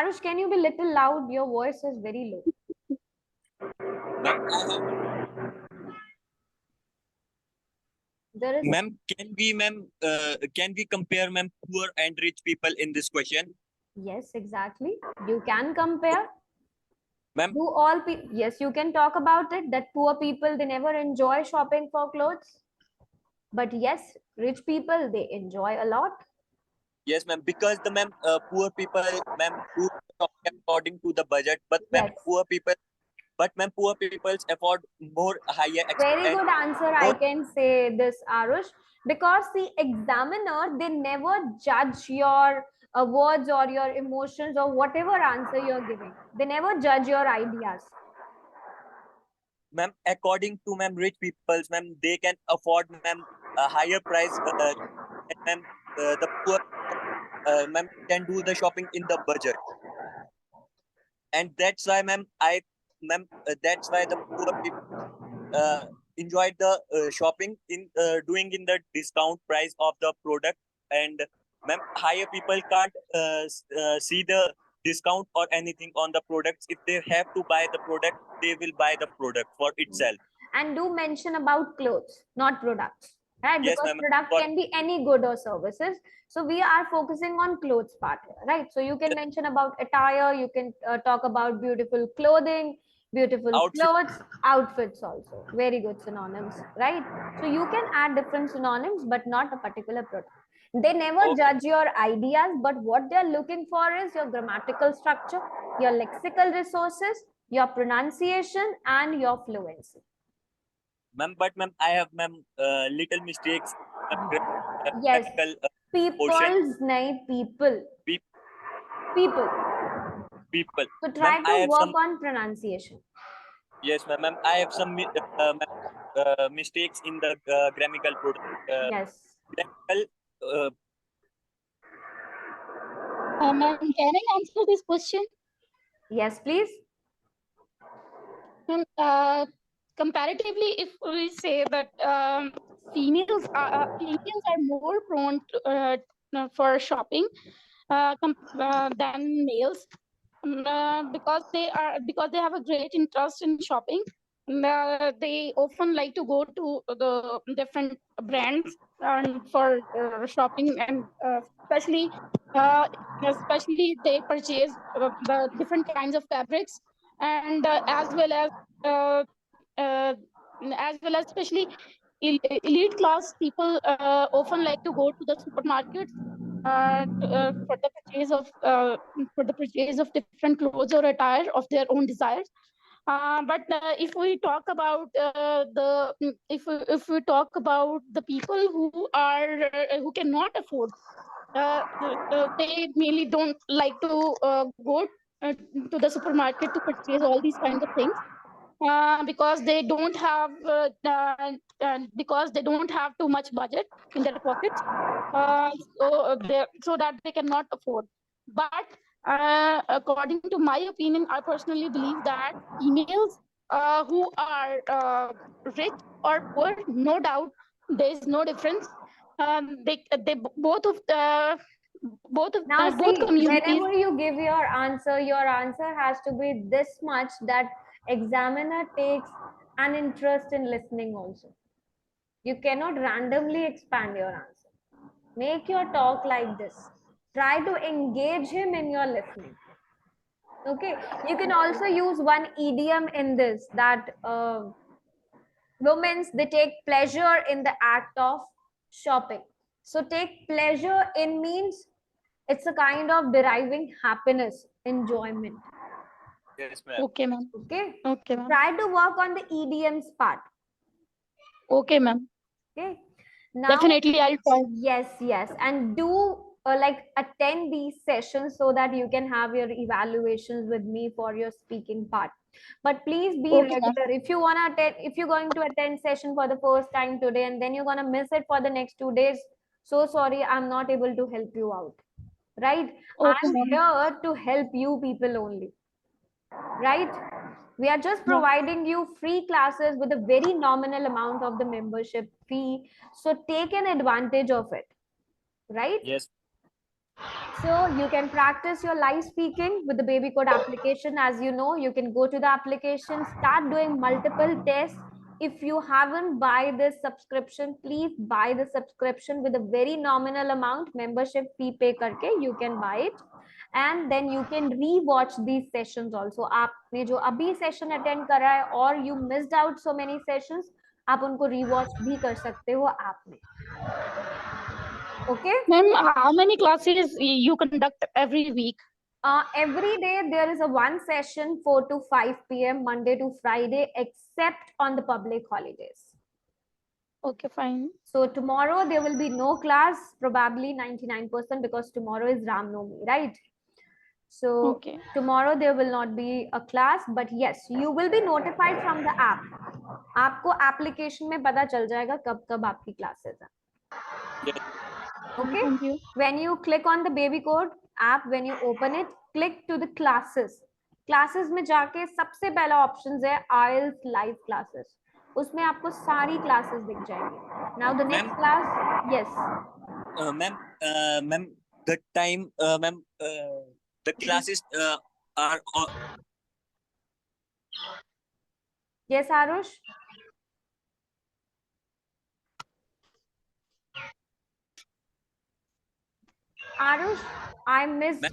Arush, can you be little loud? Your voice is very low. Ma'am, There is ma'am, can we compare ma'am poor and rich people in this question? yes, exactly. You can compare. Ma'am, Do all people? Yes, you can talk about it. That poor people they never enjoy shopping for clothes, but yes, rich people they enjoy a lot. Yes, ma'am. Because the ma'am, poor people, ma'am, do shopping according to the budget. But ma'am, Yes. poor people's afford more higher Very and good answer, I more. can say this, Arush, because the examiner, they never judge your words or your emotions or whatever answer you're giving. They never judge your ideas. Ma'am, according to ma'am, rich people's, ma'am, they can afford ma'am a higher price. And ma'am, the poor ma'am can do the shopping in the budget, and that's why ma'am, that's why the poor people uh, enjoyed the shopping in doing in the discount price of the product, and ma'am, higher people can't see the discount or anything on the products. If they have to buy the product, they will buy the product for itself. And do mention about clothes, not products, right? Yes, Because ma'am. product can be any good or services. So we are focusing on clothes part here, right? So you can mention about attire, you can talk about beautiful clothing, beautiful Outfit. clothes, outfits also. Very good synonyms, right? So you can add different synonyms, but not a particular product. They never Okay. judge your ideas, but what they're looking for is your grammatical structure, your lexical resources, your pronunciation, and your fluency. Ma'am, but ma'am, I have ma'am little mistakes. Yes, Grammatical portion. people's nahi people. Pe- People. People. So Ma'am, try I to have work some. on pronunciation. Yes, ma'am. Ma'am, I have some mistakes in the grammatical product. Yes. Grammatical. Ma'am, can I answer this question? Yes, please. Comparatively, if we say that females are more prone to, for shopping than males, because they have a great interest in shopping. They often like to go to the different brands and for shopping, and uh, especially they purchase the different kinds of fabrics, and uh, uh, as well as especially elite class people often like to go to the supermarkets for the purchase of different clothes or attire of their own desires. But if we talk about if we talk about the people who cannot afford, they mainly don't like to go to the supermarket to purchase all these kinds of things, because they don't have too much budget in their pockets, so that they cannot afford. But according to my opinion, I personally believe that females who are rich or poor, no doubt there is no difference. They Now both see, communities. whenever you give your answer has to be this much that examiner takes an interest in listening also. You cannot randomly expand your answer. Make your talk like this. Try to engage him in your listening. Okay. You can also use one idiom in this, that women, they take pleasure in the act of shopping. So take pleasure in means it's a kind of deriving happiness, enjoyment. Yes, ma'am. Okay, ma'am. Okay. Okay, ma'am. Try to work on the idioms part. Okay, ma'am. Okay. Now, Definitely, I'll try. yes, and do like attend these sessions so that you can have your evaluations with me for your speaking part. But please be Okay, ma'am. regular. If you wanna attend, if you're going to attend session for the first time today and then you're gonna miss it for the next 2 days, so sorry, I'm not able to help you out. Right? Okay, I'm ma'am. here to help you people only. Right? We are just Yeah. providing you free classes with a very nominal amount of the membership fee. So take an advantage of it. Right? Yes. So you can practice your live speaking with the babycode application. As you know, you can go to the application, start doing multiple tests. If you haven't buy this subscription, please buy the subscription with a very nominal amount, membership fee pay karke, you can buy it. And then you can re-watch these sessions also. आपने जो अभी session attend करा है और you missed out so many sessions, आप उनको re-watch भी कर सकते हो app में. Okay. Ma'am, how many classes you conduct every week? Every day there is a one session 4 to 5 p.m. Monday to Friday, except on the public holidays. Okay, fine. So tomorrow there will be no class, probably 99%, because tomorrow is Ram Navami, right? So Okay. tomorrow there will not be a class, but yes, you will be notified from the app. आपको application में पता चल जाएगा कब कब आपकी classes हैं. Yes. Okay. Thank you. When you click on the babycode app, when you open it, click to the classes. Classes में जाके सबसे पहला options है IELTS live classes. उसमें आपको सारी classes दिख जाएंगी. Now the next class, yes. Ma'am, the time, ma'am, the classes are. Yes, Arush. Arush, I missed.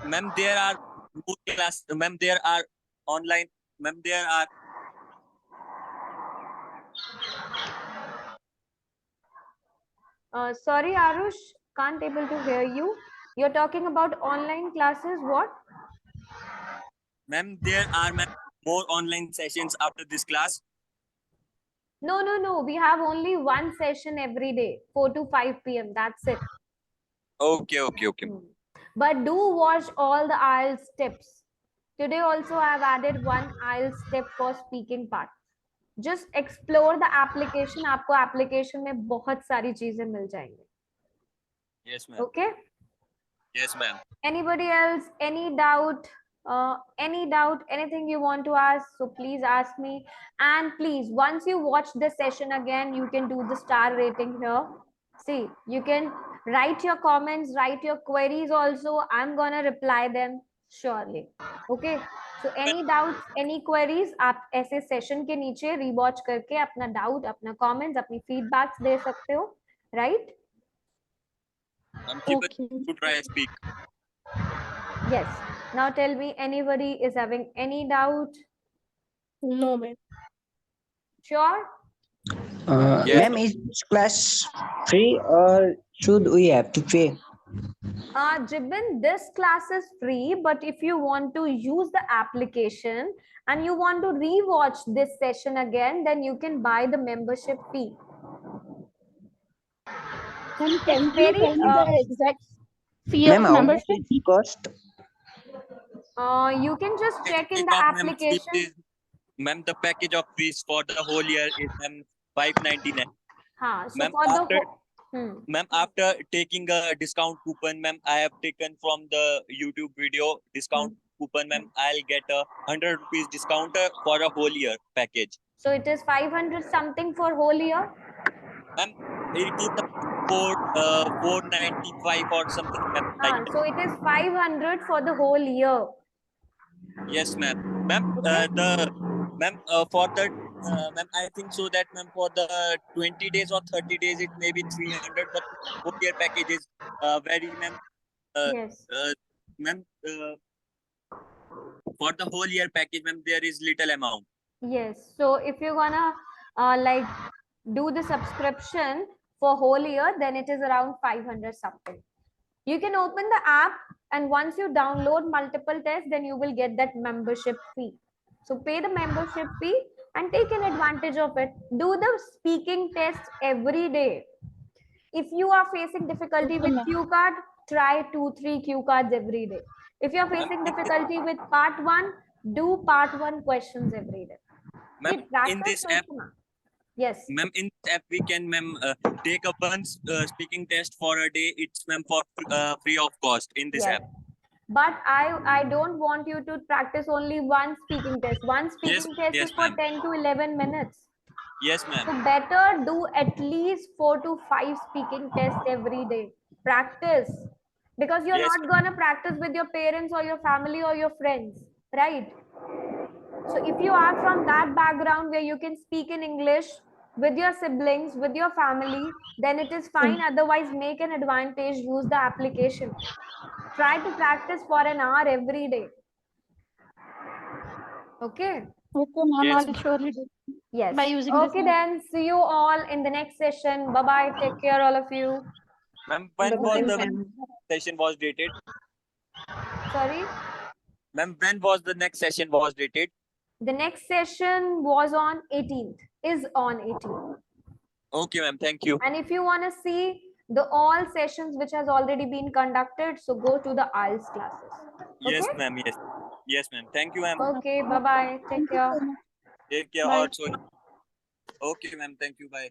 Ma'am, there are more class. Ma'am, there are online. Ma'am, there are. Sorry, Arush, can't able to hear you. You're talking about online classes. What? Ma'am, there are more online sessions after this class. No. We have only one session every day, 4 to 5 p.m. That's it. Okay. But do watch all the IELTS tips. Today also I have added one IELTS tip for speaking part. Just explore the application. आपको application में बहुत सारी चीजें मिल जाएंगी. Yes, ma'am. Okay. Yes, ma'am. Anybody else? Any doubt? Anything you want to ask? So please ask me. And please, once you watch this session again, you can do the star rating here. See, you can write your comments, write your queries also. I'm gonna reply them surely. Okay. So any doubts, any queries, आप ऐसे session के नीचे rewatch करके अपना doubt, अपना comments, अपनी feedbacks दे सकते हो, right? Keep it to try and speak. Yes. Now tell me, anybody is having any doubt? No, ma'am. Sure? Yes. Ma'am, is this class free or should we have to pay? Jibin, this class is free, but if you want to use the application and you want to rewatch this session again, then you can buy the membership fee. Ma'am, can It's you very, tell me the exact fee Ma'am, of how much membership? is the cost? you can just check in the Package of application. fees is, ma'am, the package of fees for the whole year is $599. So Ma'am, for after the ma'am, after taking a discount coupon, ma'am, I have taken from the YouTube video discount coupon, ma'am, I'll get a 100 rupees discount for a whole year package. So it is 500 something for whole year? Ma'am, it is for 495 or something like that. So it is 500 for the whole year. Yes, ma'am. Ma'am, for the ma'am, I think so that ma'am for the 20 days or 30 days it may be 300, but whole year package is very ma'am. Yes. Ma'am, for the whole year package, ma'am, there is little amount. Yes. So if you're gonna like do the subscription for whole year, then it is around 500 something. You can open the app, and once you download multiple tests, then you will get that membership fee. So pay the membership fee and take an advantage of it. Do the speaking test every day. If you are facing difficulty with cue card, try 2-3 cue cards every day. If you are facing difficulty with part 1, do part 1 questions every day. Ma'am, in this app, yes. Ma'am, in this app we can take a one speaking test for a day. It's ma'am for free of cost in this app. But I don't want you to practice only one speaking test. One speaking test is for 10 to 11 minutes. Yes, ma'am. So better do at least 4 to 5 speaking tests every day. Practice. Because you're not going to practice with your parents or your family or your friends, right? So if you are from that background where you can speak in English with your siblings, with your family, then it is fine. Otherwise, make an advantage, use the application. Try to practice for an hour every day. Okay? Okay, ma'am, I'll surely do. Yes. By using okay, then see you all in the next session. Bye-bye. Take care, all of you. Ma'am, when was Bye-bye, the ma'am. session was dated? Sorry. Ma'am, when was the next session was dated? The next session was on 18th, is on 18th. Okay, ma'am. Thank you. And if you want to see the all sessions which has already been conducted, so go to the IELTS classes. Yes, Okay. ma'am. Yes. Yes, ma'am. Thank you, ma'am. Okay. Bye bye. Take Thank you care. so much. Take care. Bye. Also. Okay, ma'am. Thank you. Bye.